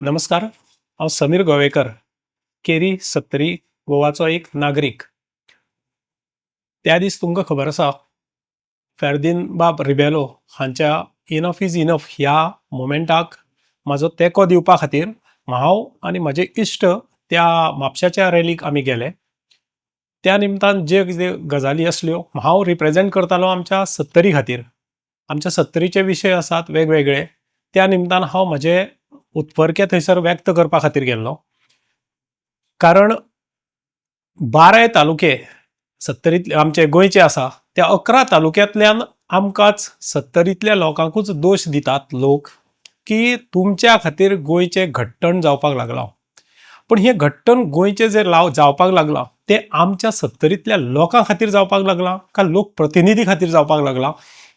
नमस्कार. हांव समीर गोवेकर, केरी 70 गोवाचो एक नागरीक. त्या दीस तुमकां खबर आसा, फेर्दिन बाब रिबेलो हांच्या इनफ इज इनफ ह्या मुवमेंटाक म्हाजो तेंको दिवपा खातीर हांव आनी म्हजे इश्ट त्या म्हापशाच्या रॅलीक आमी गेले. त्या निमतान जे कितें गजाली आसल्यो हांव रिप्रेझेंट करतालो आमच्या 70 खातीर. आमच्या 70चे विशय आसात वेगवेगळे. त्या निमतान हांव म्हजे उत्फर्के थंयसर व्यक्त करपा खातीर गेल्लो. कारण 12 तालुके 70 आमचे गोंयचे आसा, त्या 11 तालुक्यांतल्यान आमकांच 70तल्या लोकांकूच दोश दितात लोक की तुमच्या खातीर गोंयचे घट्टण जावपाक लागला. पण हे घट्टण गोंयचे जे जावपाक लागला ते आमच्या 70तल्या लोकां खातीर जावपाक लागला का लोकप्रतिनिधी खातीर जावपाक लागला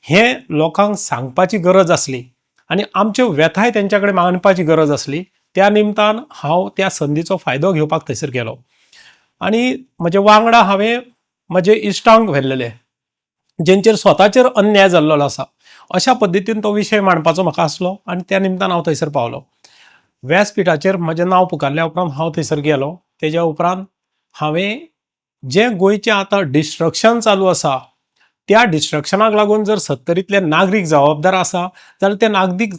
हे लोकांक सांगपाची गरज आसली आनी आमच्यो व्यथाय तेंच्याकडे मांडपाची गरज आसली. त्या निमतान हांव त्या संदीचो फायदो घेवपाक थंयसर गेलो आनी म्हजे वांगडा हांवें म्हजे इश्टांक व्हेल्लेले जेंचेर स्वताचेर अन्याय जाल्लो आसा. अशा पद्दतीन तो विशय मांडपाचो म्हाका आसलो आनी त्या निमतान हांव थंयसर पावलो. व्यासपिठाचेर म्हजें नांव पुकारल्या उपरांत हांव थंयसर गेलो. तेज्या उपरांत हांवें जें गोंयचें आतां डिस्ट्रक्शन चालू आसा त्या डिस्ट्रक्शनाक लागून जर 70तले नागरीक जबाबदार आसा जाल्यार ते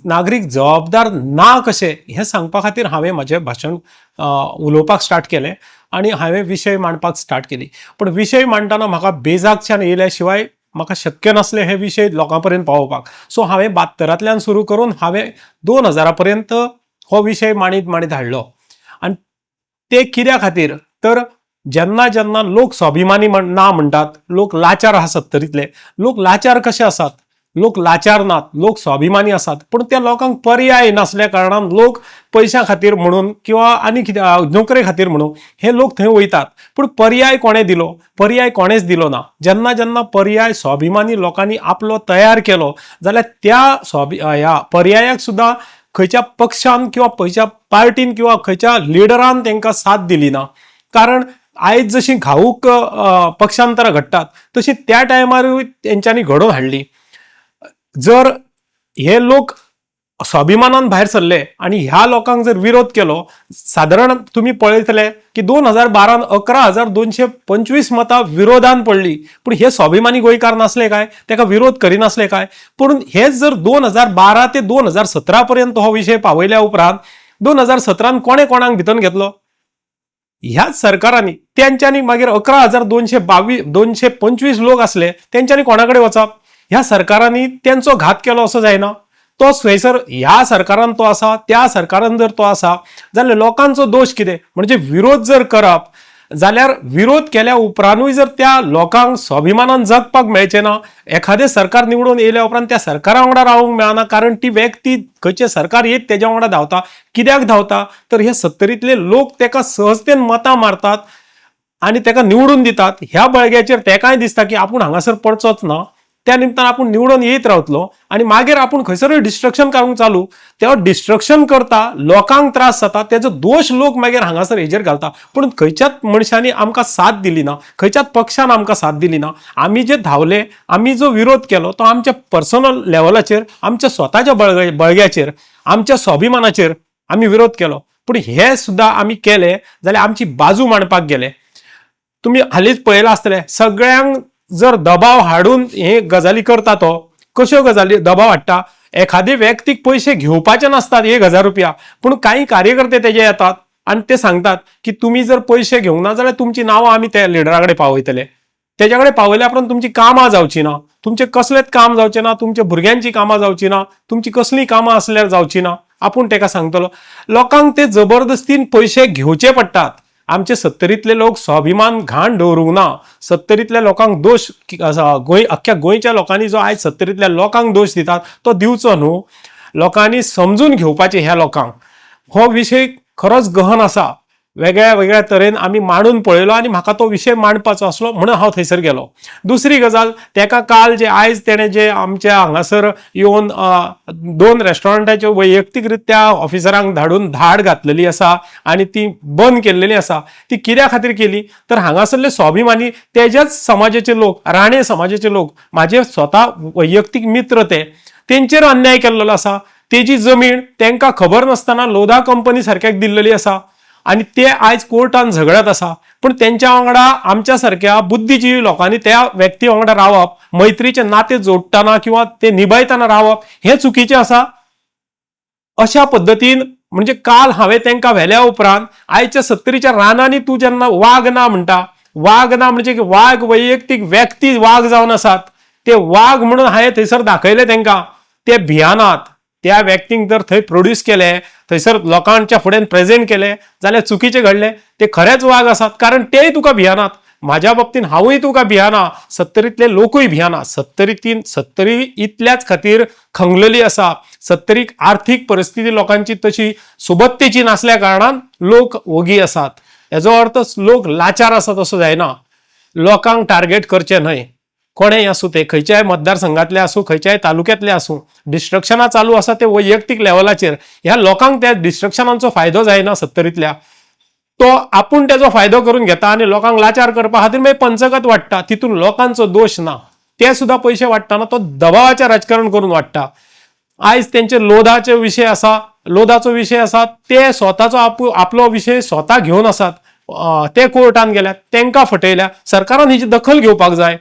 नागरीक जबाबदार ना कशे हें सांगपा खातीर हांवें म्हजें भाशण उलोवपाक स्टार्ट केलें आनी हांवें विशय मांडपाक स्टार्ट केली. पण विशय मांडटाना म्हाका बेजागच्यान येयल्या शिवाय म्हाका शक्य नासले हे विशय लोकां पर्यंत पावोवपाक. सो हांवें 72तल्यान सुरू करून हांवें 2000 पर्यंत हो विशय मांडीत हाडलो. आनी ते कित्या खातीर तर जेन्ना जेन्ना लोक स्वाभिमानी ना म्हणटात, लोक लाचार आहा 70तले, लोक लाचार कशे आसात, लोक लाचार नात, लोक स्वाभिमानी आसात. पण त्या लोकांक पर्याय नासल्या कारणान लोक पयशां खातीर म्हणून किंवा आनी कितें नोकरे खातीर म्हणून हे लोक थंय वयतात. पण पर्याय कोणें दिलो? पर्याय कोणेच दिलो ना. जेन्ना जेन्ना पर्याय स्वाभिमानी लोकांनी आपलो तयार केलो जाल्यार त्या ह्या पर्यायाक सुद्दां खंयच्या पक्षान किंवा खंयच्या पार्टीन किंवा खंयच्या लिडरान तांकां साथ दिली ना. कारण आयज जशी घाऊक पक्षांतरां घडटात तशी त्या टायमारूय तेंच्यांनी घडोवन हाडली. जर हे लोक स्वाभिमानान भायर सरले आनी ह्या लोकांक जर विरोध केलो, सादारण तुम्ही पळयतले की 2012 11,225 मतां विरोधान पडली. पण हे स्वाभिमानी गोंयकार नासले काय? तेका विरोध करिनासले काय? पूण हेच जर 2012 ते 2017 पर्यंत हो विशय पावयल्या उपरांत 2017 कोणे कोणाक भितन घेतलो? ह्याच सरकारांनी. त्यांच्यानी मागीर 11,225 लोक असले त्यांच्यानी कोणाकडे वचप? ह्या सरकारांनी त्यांचो घात केलो असो जायना. तो थंयसर ह्या सरकारान तो आसा, त्या सरकारान जर तो आसा जाल्यार लोकांचो दोष कितें? म्हणजे विरोध जर करप जाल्यार विरोध केल्या उपरांतूय जर त्या लोकांक स्वाभिमानान जगपाक मेळचें ना, एखादें सरकार निवडून येयल्या उपरांत त्या सरकारा वांगडा रावूंक मेळना. कारण ती व्यक्ती खंयचे सरकार येत तेज्या वांगडा धांवता. कित्याक धांवता? तर हे 70तले लोक तेका सहजतेन मतां मारतात आनी तेका निवडून दितात. ह्या बळग्याचेर तेकाय दिसता की आपूण हांगासर पडचोच ना, त्या निमतान आपूण निवडून येत रावतलो आनी मागीर आपूण खंयसरूय डिस्ट्रक्शन करूंक चालू. तेव्हा डिस्ट्रक्शन करता, लोकांक त्रास जाता, तेजो दोश लोक मागीर हांगासर हेजेर घालता. पूण खंयच्याच मनशांनी आमकां साथ दिली ना, खंयच्याच पक्षान आमकां साथ दिली ना. आमी जे धांवले, आमी जो विरोध केलो तो आमच्या पर्सनल लेवलाचेर, आमच्या स्वताच्या बळग्याचेर, आमच्या स्वाभिमानाचेर आमी विरोध केलो. पूण हे सुद्दां आमी केले जाल्यार आमची बाजू मांडपाक गेले. तुम्ही हालींच पळयलां आसतलें, सगळ्यांक जर दबाव हाडून हे गजाली करता, तो कश्यो गजाली दबाव हाडटा? एखादे व्यक्तीक पयशे घेवपाचे नासतात 1000 रुपया, पूण काही कार्यकर्ते तेजे येतात आनी ते सांगतात की तुम्ही जर पयशे घेवंक ना जाल्यार तुमची नांवां आमी त्या लिडराकडे पावयतले. तेज्या कडेन पावयल्या उपरांत तुमची कामां जावची ना, तुमचे कसलेच काम जावचे ना, तुमच्या भुरग्यांची कामां जावची ना, तुमची कसलीं कामां असल्यार जावची ना, आपूण तेका सांगतलो. लोकांक ते जबरदस्तीन पयशे घेवचे पडटात. आमचे 70तले लोक स्वाभिमान घाण दवरूंक ना. 70तल्या लोकांक दोश अख्ख्या गोंयच्या लोकांनी जो आयज 70तल्या लोकांक दोश दितात तो दिवचो न्हू. लोकांनी समजून घेवपाचे ह्या लोकांक. हो विशय खरोच गहन आसा. वेगळ्या वेगळ्या तरेन आमी मांडून पळयलो आनी म्हाका तो विशय मांडपाचो आसलो म्हणून हांव थंयसर गेलो. दुसरी गजाल, तेका काल जे आयज तेणें जे आमच्या हांगासर येवन 2 रेस्टॉरंटाच्यो वैयक्तीकरित्या ऑफिसरांक धाडून धाड घातलेली आसा आनी ती बंद केल्लेली आसा, ती कित्या खातीर केली? तर हांगासरले स्वाभिमानी तेज्याच समाजाचे लोक, राणे समाजाचे लोक, म्हाजे स्वता वैयक्तीक मित्र तेंचेर अन्याय केल्लो आसा. तेजी जमीन त्यांना खबर नसताना लोधा कंपनी सारख्याक दिल्लेली असा आणि ते आज कोर्टान झगडत असा. पण त्यांच्या वांगडा आमच्या सारख्या बुद्धिजीवी लोकांनी त्या व्यक्ती वांगडा रावप, मैत्रीचे नाते जोडताना किंवा ते निभायताना रावप हे चुकीचे असा. अशा पद्धतीन म्हणजे काल हांवें त्यांना व्हेल्या उपरांत आयच्या 70च्या रानांनी तू जेन्ना वाघ ना म्हणटा, वाघ ना म्हणजे वाघ वैयक्तीक व्यक्ती वाघ जावन आसात, ते वाघ म्हणून हांवें थंयसर दाखयले त्यांना. ते भियानात, त्या व्यक्तीक जर थंय प्रोड्यूस केले, थंयसर लोकांच्या फुड्यान प्रेझेंट केले जाल्यार चुकीचे घडले. ते खरेच वाघ आसात कारण तेय तुका भियानात. माझ्या बाबतीन हांवूय तुका भियाना, 70रीतले लोकूय भियाना. 70 इतल्याच खातीर खंगलेली आसा. 70क आर्थीक परिस्थिती लोकांची तशी सुबत्तेची नासल्या कारणान लोक ओगी आसात. हेजो अर्थ लोक लाचार आसात असो जायना. लोकांक टार्गेट करचे न्हय. कोणेय आसूं ते, खंयच्याय मतदारसंघातले आसूं, खंयच्याय तालुक्यातले आसूं, डिस्ट्रक्शनां चालू आसा ते वैयक्तीक लेवलाचेर. ह्या लोकांक त्या डिस्ट्रक्शनांचो फायदो जायना 70रीतल्या. तो आपूण त्याचो फायदो करून घेता आणि लोकांक लाचार करपा खातीर मागीर पंचकत वाडटा. तितून लोकांचो दोष ना. ते सुद्धा पैसे वाडटाना तो दबावाचें राजकारण करून वाडटा. आयज तेंचे लोधाचे विशय आसा, लोधाचो विशय आसा, ते स्वताचो आपलो विशय स्वता घेवन आसात. ते कोर्टान गेल्यात, तांकां फटयल्या. सरकारान हेची दखल घेवपाक जाय.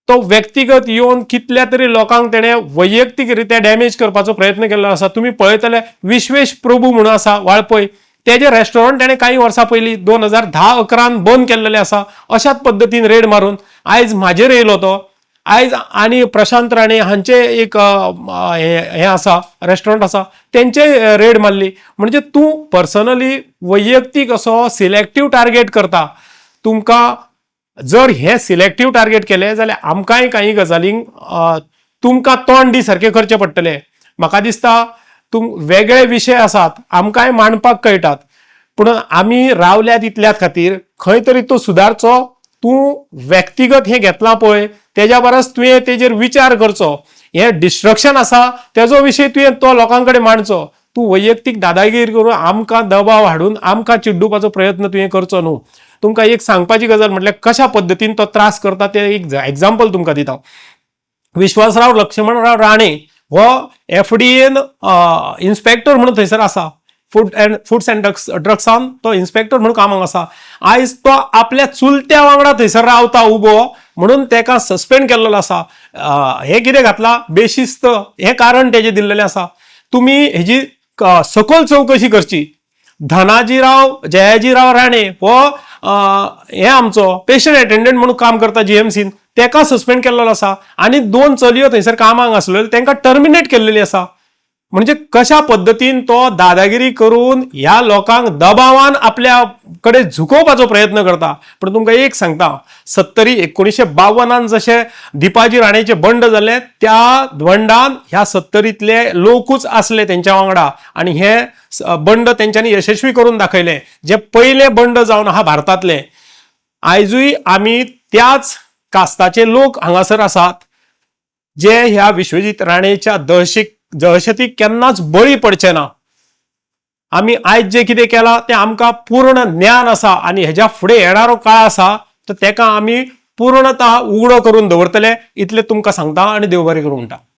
तो व्यक्तिगत येवन कितल्या तरी लोकांक तेणे वैयक्तीकरित्या डॅमेज करपाचो प्रयत्न केल्लो आसा. तुम्ही पळयतले विश्वेश प्रभू म्हणून आसा वाळपय, तेजे रेस्टॉरंट तेणे काही वर्सां पयलीं 2010-11 बंद केल्लेले आसा. अशाच पद्दतीन रेड मारून आयज म्हाजेर येयलो तो. आयज आणि प्रशांत राणे हांचे एक हे आसा, रेस्टॉरंट आसा, तेंचे रेड मारली. म्हणजे तूं पर्सनली वैयक्तीक असो सिलेक्टिव्ह टार्गेट करता. तुमकां जर हे सिलेक्टिव्ह टार्गेट केले जाल्यार आमकांय काही गजालींक तुमकां तोंड दी सारखे करचे पडटले. म्हाका दिसता वेगळे विशय आसात, आमकांय मांडपाक कळटात, पूण आमी रावल्यात इतल्याच खातीर खंय तरी तो सुदारचो. तूं व्यक्तिगत हे घेतलां पळय, तेज्या परस तुवें तेजेर विचार करचो. हे डिस्ट्रक्शन आसा तेजो विशय तुवें तो लोकां कडेन मांडचो. तूं वैयक्तीक दादागिरी करून आमकां दबाव हाडून आमकां चिड्डुपाचो प्रयत्न तुवें करचो न्हू. तुमकां एक सांगपाची गजाल म्हटल्यार कशा पद्दतीन तो त्रास करता ते एक एक्झाम्पल तुमकां दिता. विश्वासराव लक्ष्मणराव राणे हो एफडीएन इन्स्पेक्टर म्हणून थंयसर आसा. फूड्स अँड ड्रग्सान तो इन्स्पेक्टर म्हणून कामाक आसा. आयज तो आपल्या चुलत्या वांगडा थंयसर रावता उबो म्हणून तेका सस्पेंड केल्लो आसा. हे कितें घातला, बेशिस्त, हे कारण तेजे दिल्लेले आसा. तुमी हेजी सखोल चौकशी करची. धनाजीराव जयाजीराव राणे हो हे आमचो पेशंट अटेंडंट म्हणून काम करता जीएमसीन, तेका सस्पेंड केल्लो आसा. आणि 2 चलयो थंयसर कामाक आसल्यो तांकां टर्मिनेट केल्लेली आसा. म्हणजे कशा पद्दतीन तो दादागिरी करून ह्या लोकांक दबावान आपल्या कडेन झुकोवपाचो प्रयत्न करता. पण तुमकां एक सांगता, 1952 जशे दिपाजी राणेचे बंड जाले, त्या बंडान ह्या 70रीतले लोकूच आसले तेंच्या वांगडा आणि हे बंड तेंच्यांनी यशस्वी करून दाखयले. जे पहिले बंड जावन आहा भारतातले, आयजूय आमी त्याच कास्ताचे लोक हांगासर आसात जे ह्या विश्वजीत राणेच्या दहशतीक केन्नाच बळी पडचे ना. आमी आयज जे कितें केलां ते आमकां पूर्ण ज्ञान आसा आणि हेज्या फुडें येणारो काळ आसा तर तेका आमी पूर्णतः उगडो करून दवरतले. इतले तुमकां सांगता आणि देव बरें करूं म्हणटा.